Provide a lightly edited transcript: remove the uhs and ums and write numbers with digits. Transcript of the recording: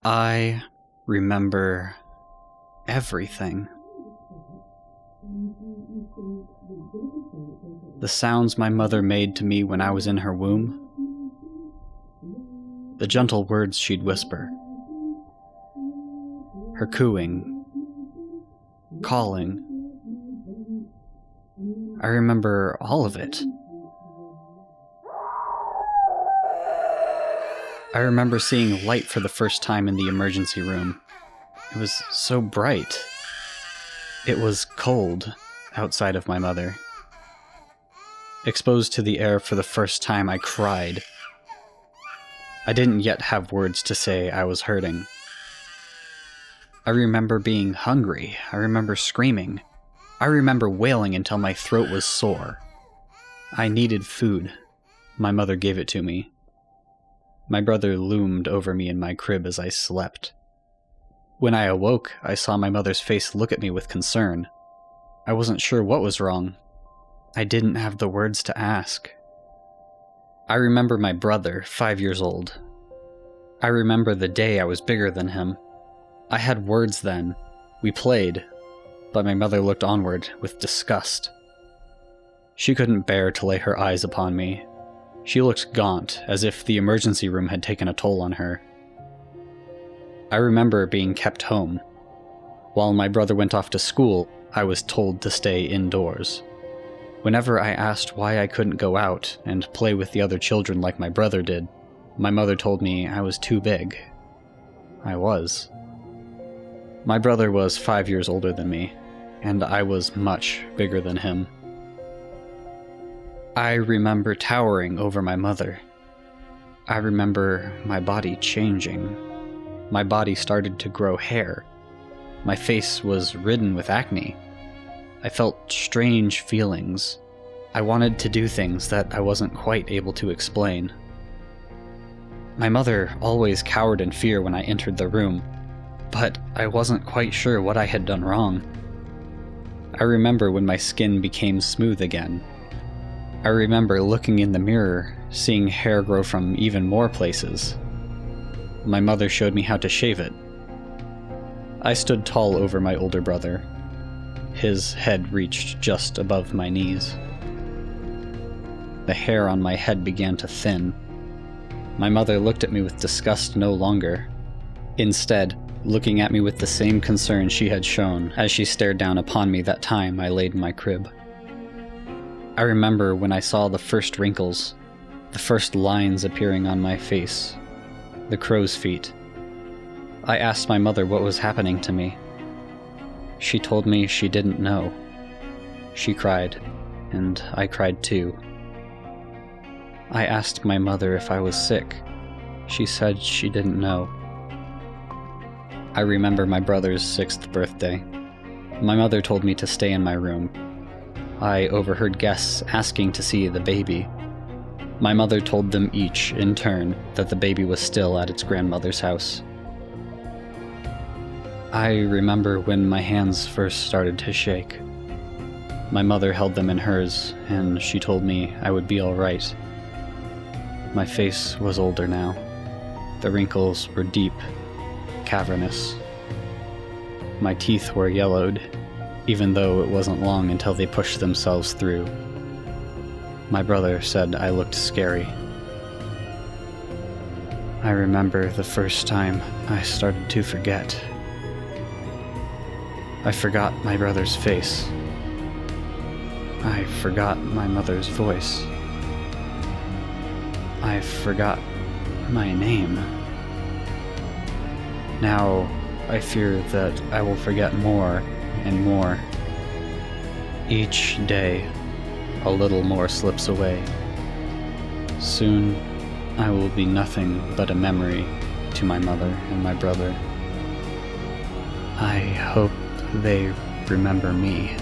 I remember everything. The sounds my mother made to me when I was in her womb. The gentle words she'd whisper. Her cooing. Calling. I remember all of it. I remember seeing light for the first time in the emergency room. It was so bright. It was cold outside of my mother. Exposed to the air for the first time, I cried. I didn't yet have words to say I was hurting. I remember being hungry. I remember screaming. I remember wailing until my throat was sore. I needed food. My mother gave it to me. My brother loomed over me in my crib as I slept. When I awoke, I saw my mother's face look at me with concern. I wasn't sure what was wrong. I didn't have the words to ask. I remember my brother, 5 years old. I remember the day I was bigger than him. I had words then. We played, but my mother looked onward with disgust. She couldn't bear to lay her eyes upon me. She looked gaunt, as if the emergency room had taken a toll on her. I remember being kept home. While my brother went off to school, I was told to stay indoors. Whenever I asked why I couldn't go out and play with the other children like my brother did, my mother told me I was too big. I was. My brother was 5 years older than me, and I was much bigger than him. I remember towering over my mother. I remember my body changing. My body started to grow hair. My face was ridden with acne. I felt strange feelings. I wanted to do things that I wasn't quite able to explain. My mother always cowered in fear when I entered the room, but I wasn't quite sure what I had done wrong. I remember when my skin became smooth again. I remember looking in the mirror, seeing hair grow from even more places. My mother showed me how to shave it. I stood tall over my older brother. His head reached just above my knees. The hair on my head began to thin. My mother looked at me with disgust no longer. Instead, looking at me with the same concern she had shown as she stared down upon me that time I laid in my crib. I remember when I saw the first wrinkles, the first lines appearing on my face, the crow's feet. I asked my mother what was happening to me. She told me she didn't know. She cried, and I cried too. I asked my mother if I was sick. She said she didn't know. I remember my brother's 6th birthday. My mother told me to stay in my room. I overheard guests asking to see the baby. My mother told them each, in turn, that the baby was still at its grandmother's house. I remember when my hands first started to shake. My mother held them in hers, and she told me I would be all right. My face was older now. The wrinkles were deep, cavernous. My teeth were yellowed, even though it wasn't long until they pushed themselves through. My brother said I looked scary. I remember the first time I started to forget. I forgot my brother's face. I forgot my mother's voice. I forgot my name. Now, I fear that I will forget more and more. Each day, a little more slips away. Soon, I will be nothing but a memory to my mother and my brother. I hope they remember me.